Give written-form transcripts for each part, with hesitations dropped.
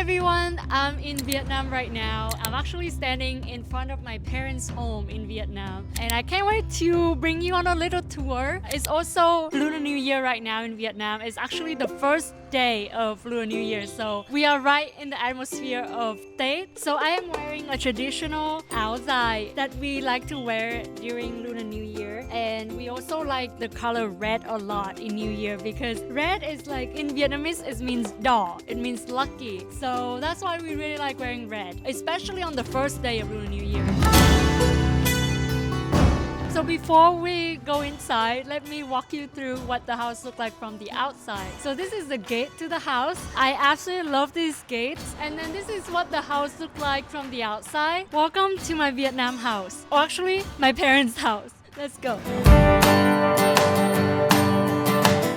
everyone, I'm in Vietnam right now. I'm actually standing in front of my parents' home in Vietnam, and I can't wait to bring you on a little tour. It's also Lunar New Year right now in Vietnam. It's actually the first day of Lunar New Year, so we are right in the atmosphere of Tết. So I am wearing a traditional áo dài that we like to wear during Lunar New Year, and we also like the color red a lot in New Year because red is like in Vietnamese it means đỏ, it means lucky. So that's why we really like wearing red, especially on the first day of Lunar New Year. So before we go inside, let me walk you through what the house looks like from the outside. So this is the gate to the house. I absolutely love these gates. And then this is what the house looks like from the outside. Welcome to my Vietnam house. Or actually, my parents' house. Let's go.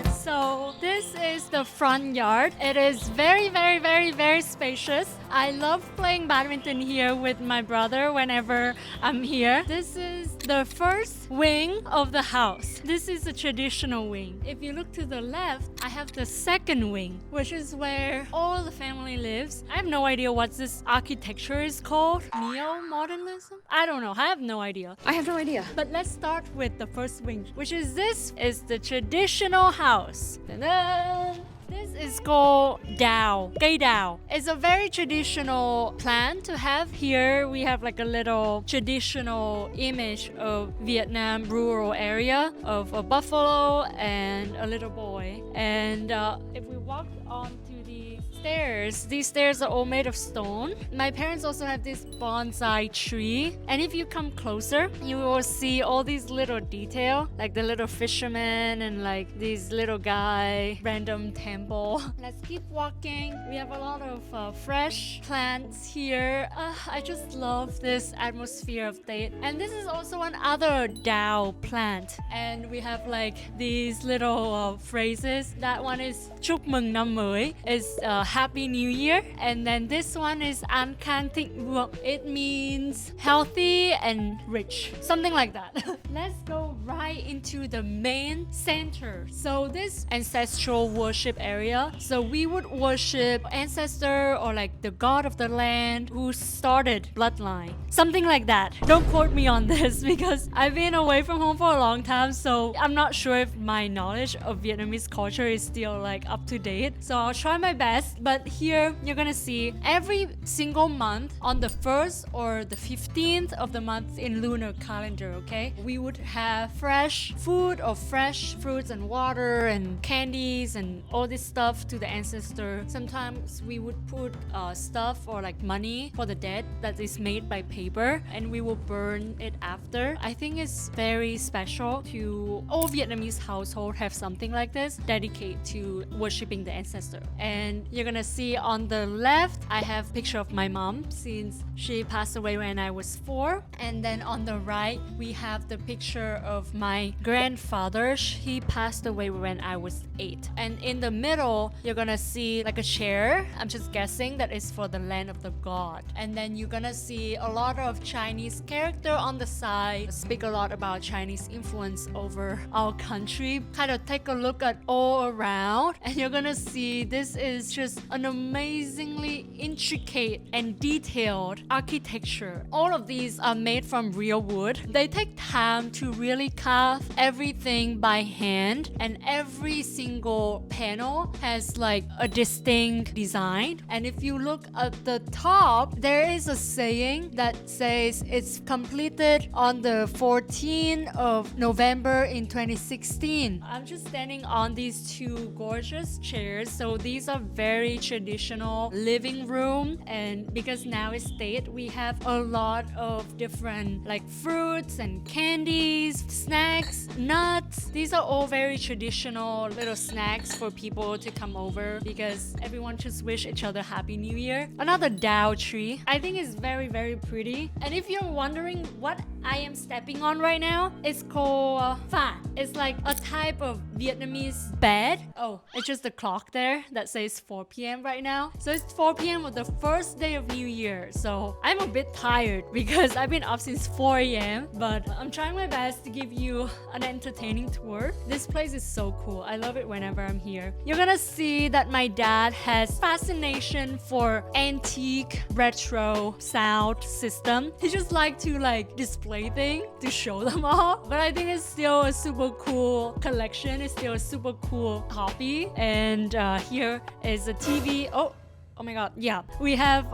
So this is the front yard. It is very spacious. I love playing badminton here with my brother whenever I'm here. This is the first wing of the house. This is a traditional wing. If you look to the left, I have the second wing, which is where all the family lives. I have no idea what this architecture is called. Neo-modernism? I don't know. I have no idea. I have no idea. But let's start with the first wing, which is this is the traditional house. Ta-da! This is called đào, cây đào. It's a very traditional plant to have. Here we have like a little traditional image of Vietnam rural area of a buffalo and a little boy. And if we walk onto the stairs, these stairs are all made of stone. My parents also have this bonsai tree. And if you come closer, you will see all these little detail, like the little fisherman and like these little guy, random temple. Let's keep walking. We have a lot of fresh plants here. I just love this atmosphere of Tết. And this is also another đào plant. And we have like these little phrases. That one is chúc mừng năm mới. It's Happy New Year. And then this one is An Khang Thịnh Vượng. It means healthy and rich. Something like that. Let's go right into the main center. So this ancestral worship area. So we would worship ancestor or like the god of the land who started bloodline. Something like that. Don't quote me on this because I've been away from home for a long time, so I'm not sure if my knowledge of Vietnamese culture is still like up to date. So I'll try my best. But here you're gonna see every single month on the 1st or the 15th of the month in lunar calendar, okay? We would have fresh food or fresh fruits and water and candies and all this stuff to the ancestor. Sometimes we would put stuff or like money for the dead that is made by paper and we will burn it after. I think it's very special to all Vietnamese household have something like this dedicate to worshipping the ancestor. And you're gonna see on the left I have a picture of my mom since she passed away when I was 4. And then on the right we have the picture of my grandfather. He passed away when I was 8. And in the middle you're gonna see like a chair. I'm just guessing that is for the land of the god. And then you're gonna see a lot of Chinese character on the side. Speak a lot about Chinese influence over our country. Kind of take a look at all around and you're gonna see this is just an amazingly intricate and detailed architecture. All of these are made from real wood. They take time to really carve everything by hand, and every single panel has like a distinct design. And if you look at the top, there is a saying that says it's completed on the 14th of November in 2016. I'm just standing on these two gorgeous chairs. So these are very traditional living room, and because now it's Tết, we have a lot of different like fruits and candies, snacks, nuts. These are all very traditional little snacks for people to come over because everyone just wish each other Happy New Year. Another đào tree. I think is very pretty. And if you're wondering what I am stepping on right now is called Phan. It's like a type of Vietnamese bed. Oh, it's just the clock there that says 4 p.m. right now. So it's 4 p.m. of the first day of New Year. So I'm a bit tired because I've been up since 4 a.m. But I'm trying my best to give you an entertaining tour. This place is so cool. I love it whenever I'm here. You're gonna see that my dad has fascination for antique retro sound system. He just like to display things to show them off. But I think it's still a super cool collection. It's still a super cool hobby. And here is a TV. Oh my god, yeah. We have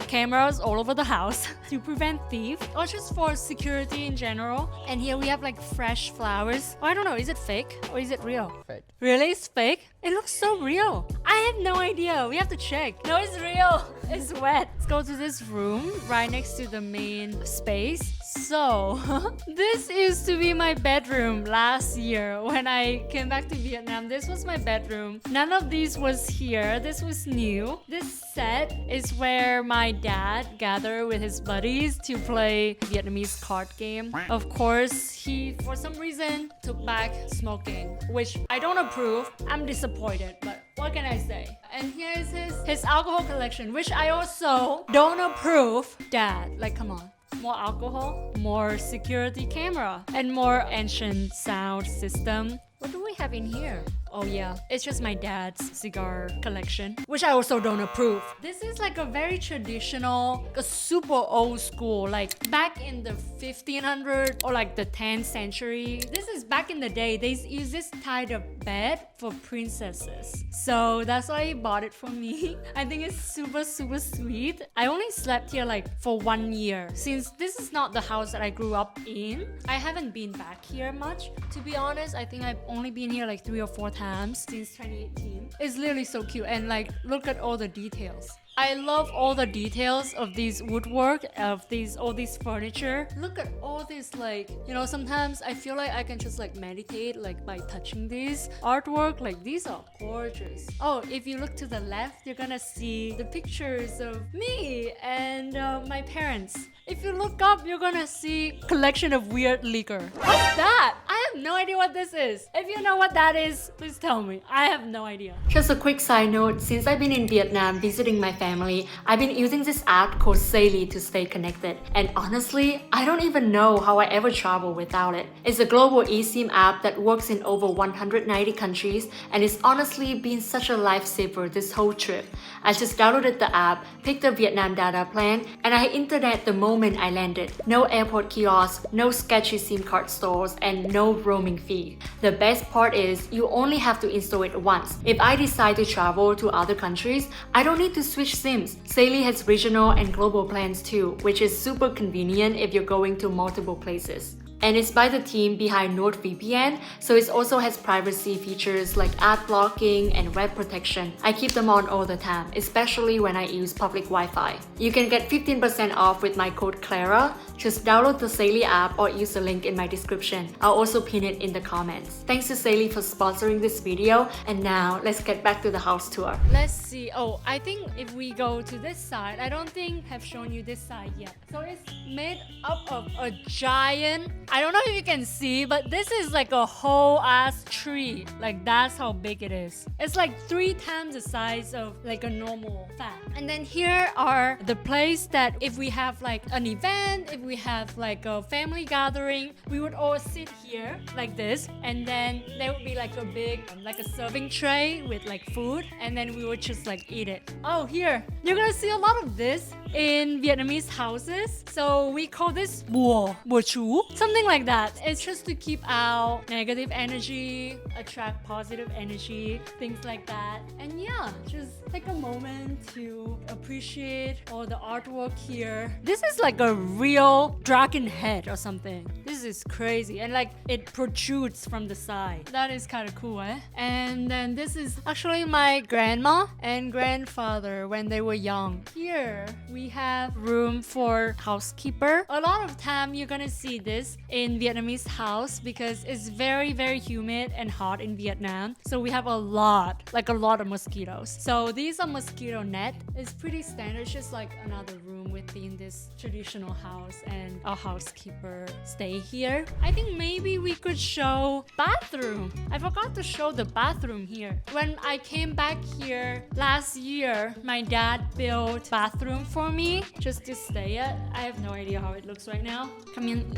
cameras all over the house to prevent thieves or just for security in general. And here we have like fresh flowers. Oh, I don't know, is it fake or is it real? Fake. Really? It's fake? It looks so real. I have no idea. We have to check. No, it's real. It's wet. Let's go to this room right next to the main space. So, this used to be my bedroom last year when I came back to Vietnam. This was my bedroom. None of these was here. This was new. This set is where my dad gathered with his buddies to play Vietnamese card game. Of course, he, for some reason, took back smoking, which I don't approve. I'm disappointed, but what can I say? And here is his alcohol collection, which I also don't approve. Dad, like, come on. More alcohol, more security camera, and more ancient sound system. What do we have in here? Oh yeah, it's just my dad's cigar collection, which I also don't approve. This is like a very traditional, a super old school, like back in the 1500s or like the 10th century. This is back in the day, they use this type of bed for princesses. So that's why he bought it for me. I think it's super sweet. I only slept here like for 1 year. Since this is not the house that I grew up in, I haven't been back here much. To be honest, I think I've only been here like 3 or 4 times since 2018. It's literally so cute, and like look at all the details. I love all the details of these woodwork, of all these furniture. Look at all this, like, you know, sometimes I feel like I can just like meditate like by touching these artwork. Like these are gorgeous. Oh, if you look to the left, you're gonna see the pictures of me and my parents. If you look up, you're gonna see collection of weird liquor. What's that? I have no idea what this is. If you know what that is, please tell me. I have no idea. Just a quick side note, since I've been in Vietnam visiting my family, I've been using this app called Saily to stay connected. And honestly, I don't even know how I ever travel without it. It's a global eSIM app that works in over 190 countries, and it's honestly been such a lifesaver this whole trip. I just downloaded the app, picked the Vietnam data plan, and I had internet the moment I landed. No airport kiosks, no sketchy SIM card stores, and no roaming fee. The best part is you only have to install it once. If I decide to travel to other countries, I don't need to switch SIMs. Saily has regional and global plans too, which is super convenient if you're going to multiple places. And it's by the team behind NordVPN, so it also has privacy features like ad blocking and web protection. I keep them on all the time, especially when I use public Wi-Fi. You can get 15% off with my code Clara. Just download the Saily app or use the link in my description. I'll also pin it in the comments. Thanks to Saily for sponsoring this video, and now let's get back to the house tour. Let's see. Oh, I think if we go to this side, I don't think I've shown you this side yet. So it's made up of a giant, I don't know if you can see, but this is like a whole ass tree. Like that's how big it is. It's like 3 times the size of like a normal fan. And then here are the place that if we have like an event, if we have like a family gathering, we would all sit here like this, and then there would be like a big like a serving tray with like food, and then we would just like eat it. Oh, here you're gonna see a lot of this in Vietnamese houses. So we call this bùa chú, something like that. It's just to keep out negative energy, attract positive energy, things like that. And yeah, just take a moment to appreciate all the artwork here. This is like a real dragon head or something. This is this is crazy. And like it protrudes from the side. That is kind of cool, eh? And then this is actually my grandma and grandfather when they were young. Here we have room for housekeeper. A lot of time you're gonna see this in Vietnamese house because it's very, very humid and hot in Vietnam. So we have a lot of mosquitoes. So these are mosquito net. It's pretty standard. It's just like another room within this traditional house, and our housekeeper stay here. I think maybe we could show bathroom. I forgot to show the bathroom here. When I came back here last year, my dad built bathroom for me just to stay at. I have no idea how it looks right now. Come in,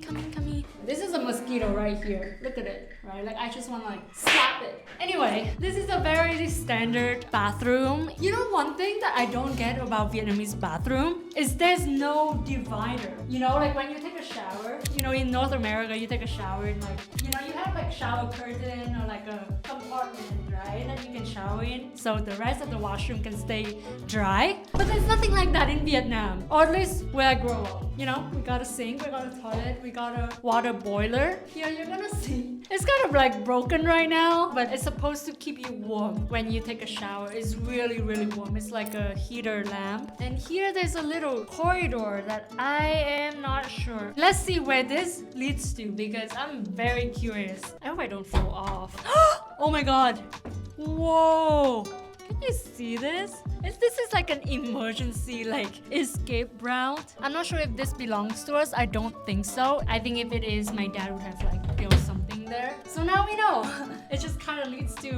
come in. This is a mosquito right here. Look at it, right? Like I just want to like slap it. Anyway, this is a very standard bathroom. You know, one thing that I don't get about Vietnamese bathroom is there's no divider. You know, like when you take a shower, you know, in North America, you take a shower in like, you know, you have like shower curtain or like a compartment, right? That you can shower in. So the rest of the washroom can stay dry. But there's nothing like that in Vietnam. Or at least where I grew up. You know, we got a sink, we got a toilet, we got a water boiler. Here you're gonna see. It's kind of like broken right now, but it's supposed to keep you warm when you take a shower. It's really, really warm. It's like a heater lamp. And here there's a little corridor that I am not sure. Let's see where this leads to because I'm very curious. I hope I don't fall off. Oh my god. Whoa. Can you see this? This is like an emergency like escape route. I'm not sure if this belongs to us. I don't think so. I think if it is, my dad would have like built something there. So now we know. It just kind of leads to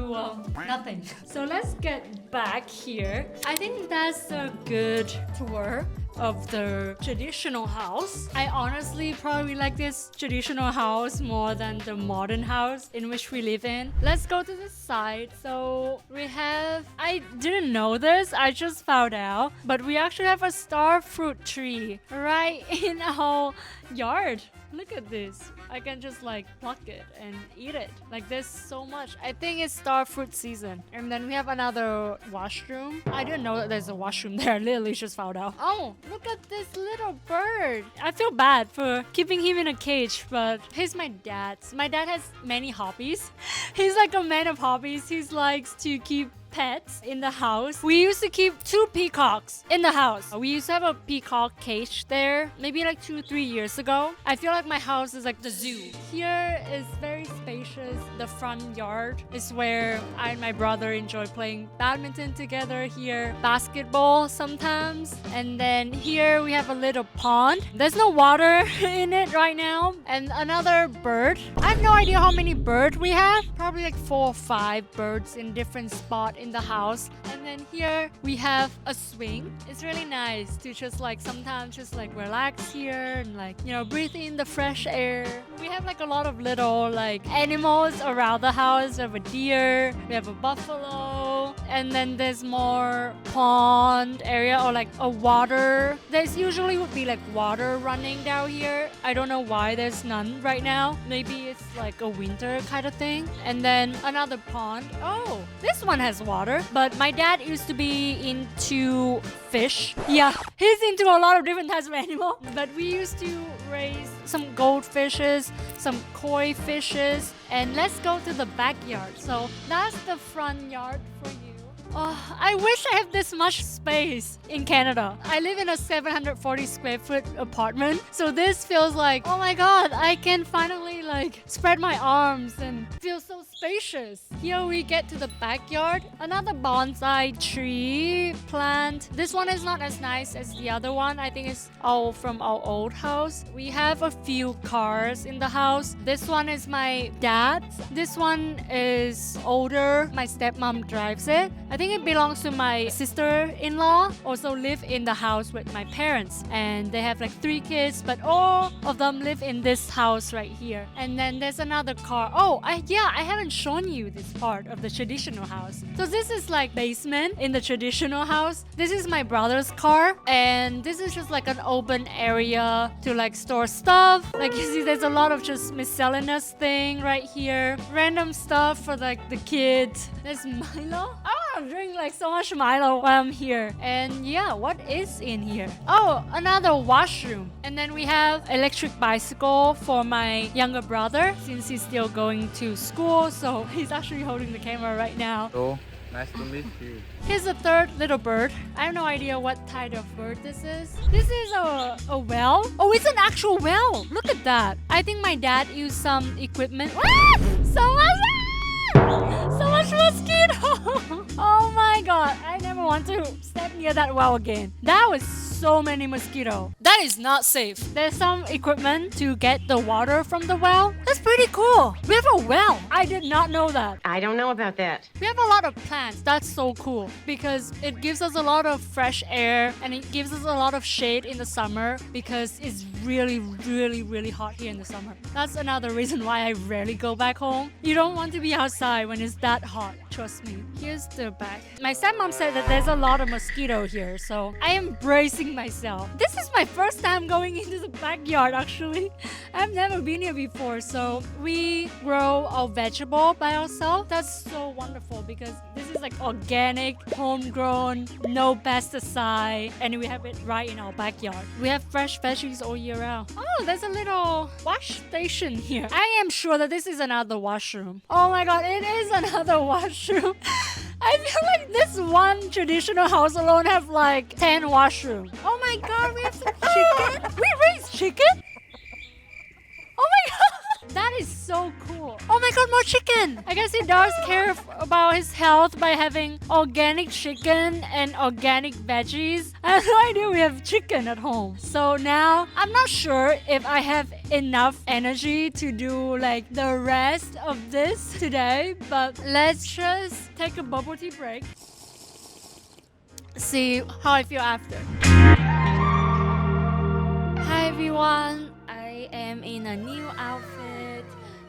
nothing. So let's get back here. I think that's a good tour of the traditional house. I honestly probably like this traditional house more than the modern house in which we live in. Let's go to the side. So we have, I didn't know this, I just found out, but we actually have a star fruit tree right in our yard. Look at this. I can just like pluck it and eat it. Like there's so much. I think it's star fruit season. And then we have another washroom. I didn't know that there's a washroom there. I literally just found out. Oh, look at this little bird. I feel bad for keeping him in a cage, but he's my dad's. My dad has many hobbies. He's like a man of hobbies. He likes to keep pets in the house. We used to keep 2 peacocks in the house. We used to have a peacock cage there maybe like 2-3 years ago. I feel like my house is like the zoo. Here is very spacious. The front yard is where I and my brother enjoy playing badminton together here, basketball sometimes. And then here we have a little pond. There's no water in it right now. And another bird. I have no idea how many birds we have. Probably like 4 or 5 birds in different spots in the house. And then here we have a swing. It's really nice to just like sometimes just like relax here and like, you know, breathe in the fresh air. We have like a lot of little like animals around the house. We have a deer, we have a buffalo, and then there's more pond area or like a water. There's usually would be like water running down here. I don't know why there's none right now. Maybe it's like a winter kind of thing. And then another pond. Oh, this one has water, but my dad used to be into fish. Yeah, he's into a lot of different types of animal, but we used to raise some goldfishes, some koi fishes, and let's go to the backyard. So that's the front yard for you. Oh, I wish I have this much space in Canada. I live in a 740 square foot apartment. So this feels like, oh my god, I can finally like spread my arms and feel so spacious. Here we get to the backyard. Another bonsai tree plant. This one is not as nice as the other one. I think it's all from our old house. We have a few cars in the house. This one is my dad's. This one is older. My stepmom drives it. I think it belongs to my sister-in-law. Also live in the house with my parents. And they have like 3 kids, but all of them live in this house right here. And then there's another car. Oh, I haven't shown you this part of the traditional house. So this is like basement in the traditional house. This is my brother's car. And this is just like an open area to like store stuff. Like you see, there's a lot of just miscellaneous thing right here. Random stuff for like the kids. There's Milo. Oh, I'm drinking like so much Milo while I'm here. And yeah, what is in here? Oh, another washroom. And then we have electric bicycle for my younger brother since he's still going to school. So he's actually holding the camera right now. So, nice to meet you. Here's a third little bird. I have no idea what type of bird this is. This is a well. Oh, it's an actual well. Look at that. I think my dad used some equipment. Ah! So much mosquito. Oh my god. I never want to step near that well again. That was so many mosquito. That is not safe. There's some equipment to get the water from the well. That's pretty cool. We have a well. I did not know that. I don't know about that. We have a lot of plants. That's so cool because it gives us a lot of fresh air and it gives us a lot of shade in the summer because it's really, really, really hot here in the summer. That's another reason why I rarely go back home. You don't want to be outside when it's that hot. Trust me. Here's the back. My stepmom said that there's a lot of mosquito here, so I am bracing myself. This is my first time going into the backyard actually. I've never been here before, so we grow our vegetable by ourselves. That's so wonderful because this is like organic, homegrown, no pesticide, and we have it right in our backyard. We have fresh veggies all year round. Oh, there's a little wash station here. I am sure that this is another washroom. Oh my god, it is another washroom. I feel like this one traditional house alone have like 10 washrooms. Oh my god, we have some chicken. We raise chicken? Oh my god, that is so cool. Oh my god, more chicken. I guess he does care about his health by having organic chicken and organic veggies. I have no idea we have chicken at home. So now I'm not sure if I have enough energy to do like the rest of this today, but let's just take a bubble tea break. See how I feel after. Hi everyone. I am in a new outfit.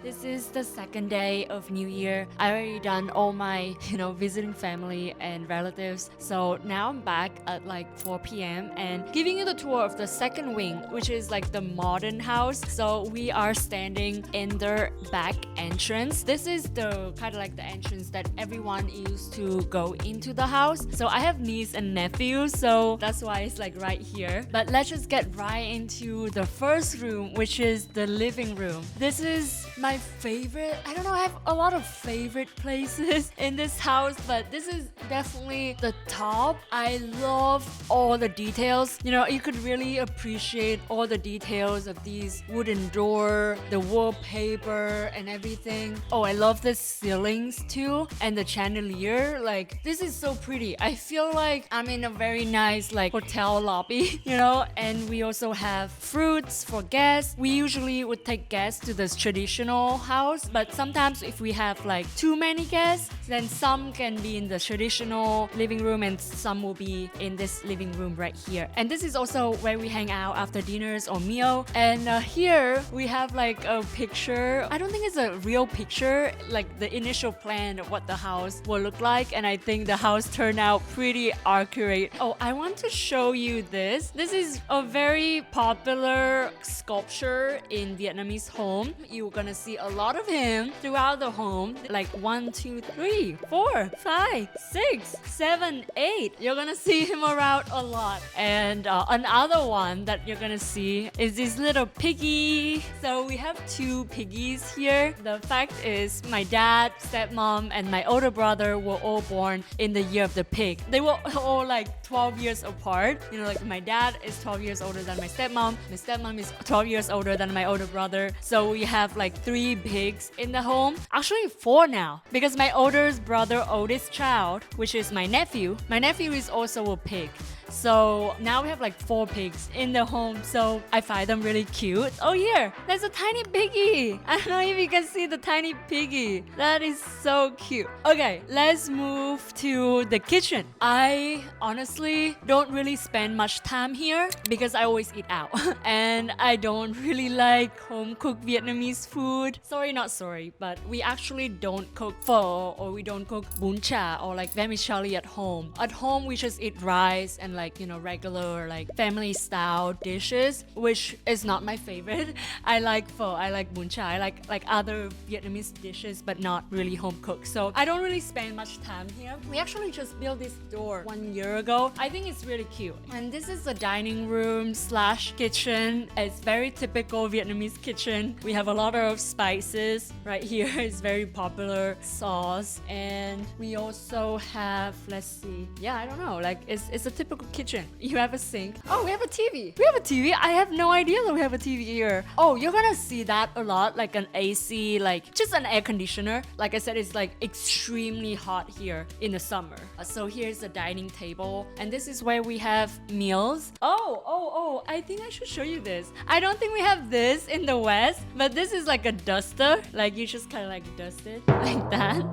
This is the second day of New Year. I already done all my, visiting family and relatives. So now I'm back at like 4 p.m. and giving you the tour of the second wing, which is like the modern house. So we are standing in the back entrance. This is the kind of like the entrance that everyone used to go into the house. So I have niece and nephews, so that's why it's like right here. But let's just get right into the first room, which is the living room. This is my favorite. I don't know, I have a lot of favorite places in this house, but this is definitely the top. I love all the details. You could really appreciate all the details of these wooden door, the wallpaper and everything. Oh, I love the ceilings too and the chandelier. Like, this is so pretty. I feel like I'm in a very nice like hotel lobby, and we also have fruits for guests. We usually would take guests to this traditional house, but sometimes if we have like too many guests, then some can be in the traditional living room and some will be in this living room right here. And this is also where we hang out after dinners or meal. And here we have like a picture. I don't think it's a real picture, like the initial plan of what the house will look like, and I think the house turned out pretty accurate. Oh, I want to show you this. This is a very popular sculpture in Vietnamese home. You're gonna see a lot of him throughout the home, like 1, 2, 3, 4, 5, 6, 7, 8. You're gonna see him around a lot. And another one that you're gonna see is this little piggy. So we have 2 piggies here. The fact is my dad, stepmom, and my older brother were all born in the year of the pig. They were all like 12 years apart. Like my dad is 12 years older than my stepmom. My stepmom is 12 years older than my older brother. So we have like 3 pigs in the home. Actually 4 now, because my oldest brother, oldest child, which is my nephew is also a pig. So now we have like 4 pigs in the home. So I find them really cute. Oh, here, there's a tiny piggy. I don't know if you can see the tiny piggy. That is so cute. Okay, let's move to the kitchen. I honestly don't really spend much time here because I always eat out. And I don't really like home-cooked Vietnamese food. Not sorry, but we actually don't cook pho or we don't cook bún chả or like vermicelli at home. At home, we just eat rice and like like, you know, regular like family style dishes, which is not my favorite. I like pho, I like bún chả, I like other Vietnamese dishes, but not really home cooked. So I don't really spend much time here. We actually just built this door 1 year ago. I think it's really cute. And this is the dining room slash kitchen. It's very typical Vietnamese kitchen. We have a lot of spices. Right here is very popular sauce. And we also have, let's see, yeah, I don't know, like it's a typical kitchen. You have a sink. Oh, we have a TV. We have a TV. I have no idea that we have a TV here. Oh, you're gonna see that a lot, like an AC, like just an air conditioner. Like I said, it's like extremely hot here in the summer. So here's the dining table, and this is where we have meals. Oh, I think I should show you this. I don't think we have this in the West, but this is like a duster. Like you just kind of like dust it like that.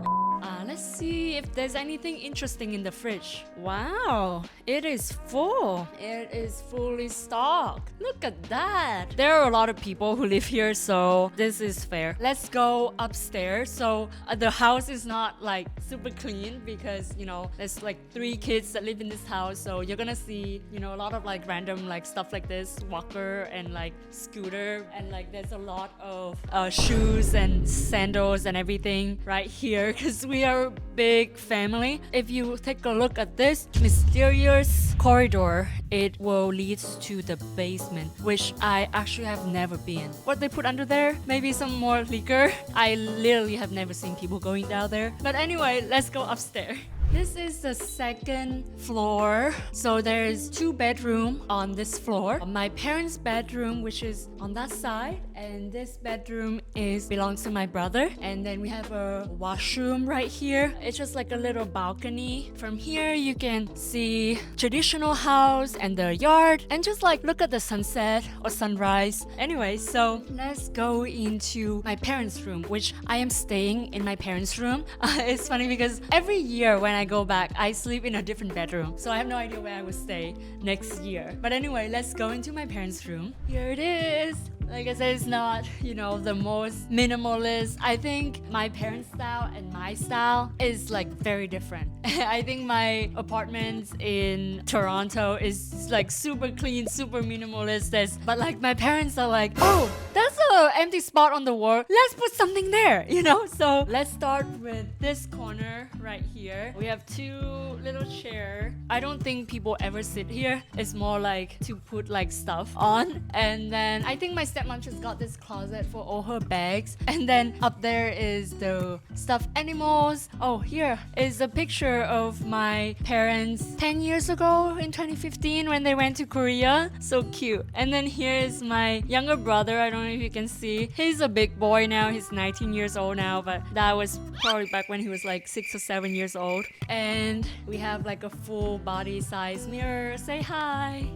Let's see if there's anything interesting in the fridge. Wow, it is full. It is fully stocked. Look at that. There are a lot of people who live here, so this is fair. Let's go upstairs. So the house is not like super clean because, you know, there's like 3 kids that live in this house. So you're gonna see, you know, a lot of like random like stuff like this, walker and like scooter, and like there's a lot of shoes and sandals and everything right here because we are a big family. If you take a look at this mysterious corridor, it will lead to the basement, which I actually have never been. What they put under there? Maybe some more liquor. I literally have never seen people going down there. But anyway, let's go upstairs. This is the 2nd floor. So there's 2 bedrooms on this floor. My parents' bedroom, which is on that side, and this bedroom belongs to my brother. And then we have a washroom right here. It's just like a little balcony. From here you can see traditional house and the yard, and just like look at the sunset or sunrise. Anyway, so let's go into my parents' room, which I am staying in my parents' room. It's funny because every year when I go back, I sleep in a different bedroom. So I have no idea where I will stay next year. But anyway, let's go into my parents' room. Here it is. Like I said, it's not, you know, the most minimalist. I think my parents' style and my style is like very different. I think my apartment in Toronto is like super clean, super minimalist. But like my parents are like, oh, that's an empty spot on the wall. Let's put something there, you know? So let's start with this corner right here. We have 2 little chairs. I don't think people ever sit here. It's more like to put like stuff on. And then I think my stepmom just got this closet for all her bags. And then up there is the stuffed animals. Oh, here is a picture of my parents 10 years ago in 2015 when they went to Korea. So cute. And then here is my younger brother. I don't know if you can see. He's a big boy now. He's 19 years old now, but that was probably back when he was like 6 or 7 years old. And we have like a full body size mirror. Say hi.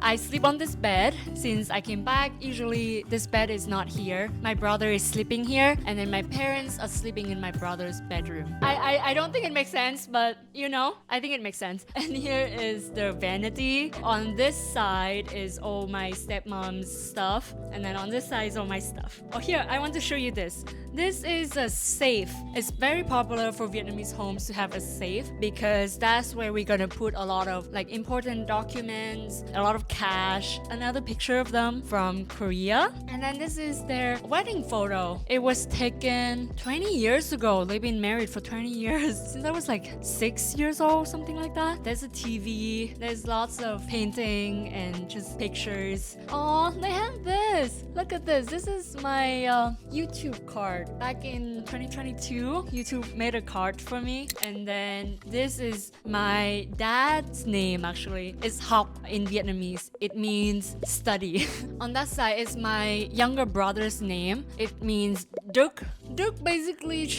I sleep on this bed since I came back. Usually this bed is not here. My brother is sleeping here, and then my parents are sleeping in my brother's bedroom. I don't think it makes sense, but you know, I think it makes sense. And here is the vanity. On this side is all my stepmom's stuff, and then on this side is all my stuff. Oh, here, I want to show you this. This is a safe. It's very popular for Vietnamese homes to have a safe because that's where we're gonna put a lot of like important documents, a lot of cash. Another picture of them from Korea. And then this is their wedding photo. It was taken 20 years ago. They've been married for 20 years. Since I was like 6 years old, something like that. There's a TV. There's lots of painting and just pictures. Oh, they have this. Look at this. This is my YouTube card. Back in 2022, YouTube made a card for me. And then this is my dad's name actually. It's Học in Vietnamese. It means study. On that side is my younger brother's name. It means Duc. Duc basically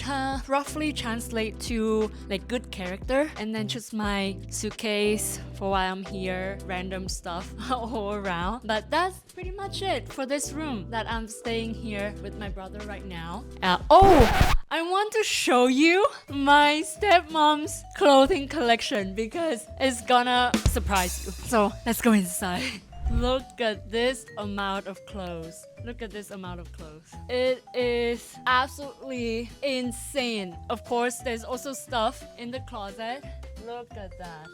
roughly translate to like good character. And then just my suitcase for why I'm here. Random stuff all around. But that's pretty much it for this room that I'm staying here with my brother right now. I want to show you my stepmom's clothing collection because it's gonna surprise you. So let's go inside. Look at this amount of clothes. Look at this amount of clothes. It is absolutely insane. Of course, there's also stuff in the closet. Look at that.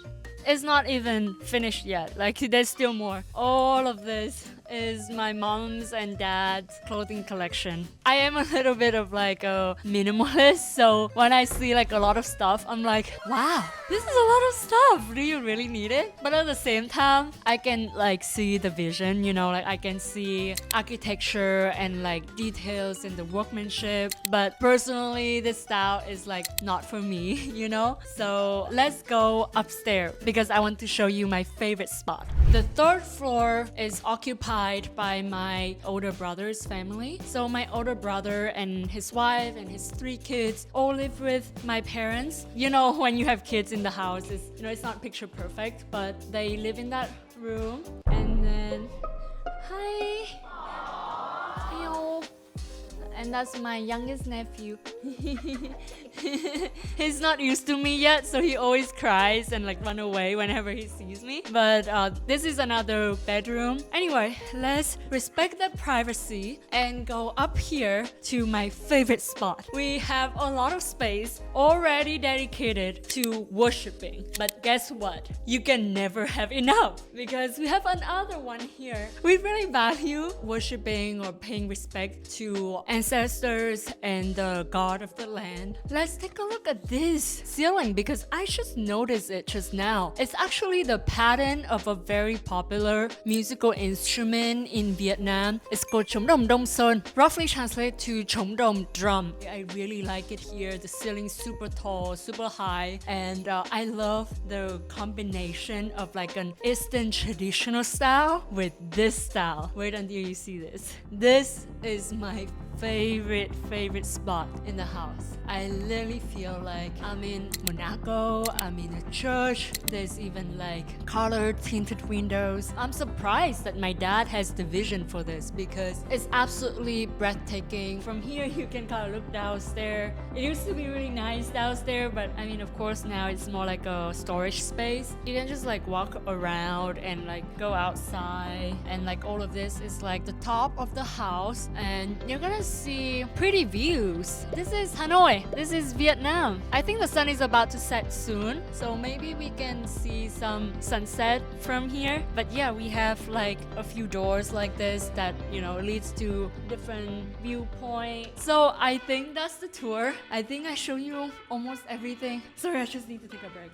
is not even finished yet. Like there's still more. All of this is my mom's and dad's clothing collection. I am a little bit of like a minimalist, so when I see like a lot of stuff, I'm like, wow, this is a lot of stuff. Do you really need it? But at the same time, I can like see the vision, you know, like I can see architecture and like details in the workmanship. But personally, this style is like not for me, you know? So let's go upstairs because I want to show you my favorite spot. The third floor is occupied by my older brother's family. So my older brother and his wife and his 3 kids all live with my parents. You know, when you have kids in the house, it's not picture perfect, but they live in that room. And then, hi. Hello. And that's my youngest nephew. He's not used to me yet, so he always cries and like run away whenever he sees me. But this is another bedroom. Anyway, let's respect the privacy and go up here to my favorite spot. We have a lot of space already dedicated to worshiping. But guess what? You can never have enough because we have another one here. We really value worshiping or paying respect to ancestors and the God of the land. Let's take a look at this ceiling because I just noticed it just now. It's actually the pattern of a very popular musical instrument in Vietnam. It's called Trống đồng Đông Sơn, roughly translated to Trống đồng drum. I really like it here. The ceiling's super tall, super high, and I love the combination of like an Eastern traditional style with this style. Wait until you see this. This is my favorite spot in the house. I literally feel like I'm in Monaco, I'm in a church. There's even like colored tinted windows. I'm surprised that my dad has the vision for this because it's absolutely breathtaking. From here you can kind of look downstairs. It used to be really nice downstairs, but I mean of course now it's more like a storage space. You can just like walk around and like go outside, and like all of this is like the top of the house, and you're gonna see pretty views. This is Hanoi. This is Vietnam. I think the sun is about to set soon, so maybe we can see some sunset from here. But yeah, we have like a few doors like this that, you know, leads to different viewpoints. So I think that's the tour. I think I show you almost everything. Sorry, I just need to take a break.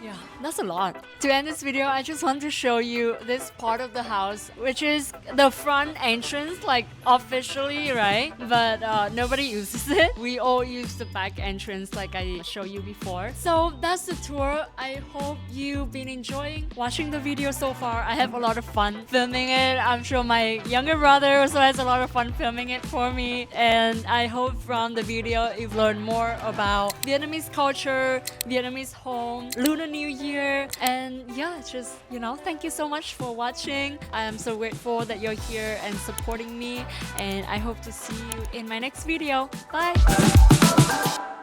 Yeah, that's a lot. To end this video, I just want to show you this part of the house, which is the front entrance, like officially, right? But nobody uses it. We all use the back entrance like I showed you before. So that's the tour. I hope you've been enjoying watching the video so far. I have a lot of fun filming it. I'm sure my younger brother also has a lot of fun filming it for me. And I hope from the video you've learned more about Vietnamese culture, Vietnamese home, Lunar New Year, and yeah, just, you know, thank you so much for watching. I am so grateful that you're here and supporting me, and I hope to see you in my next video. Bye!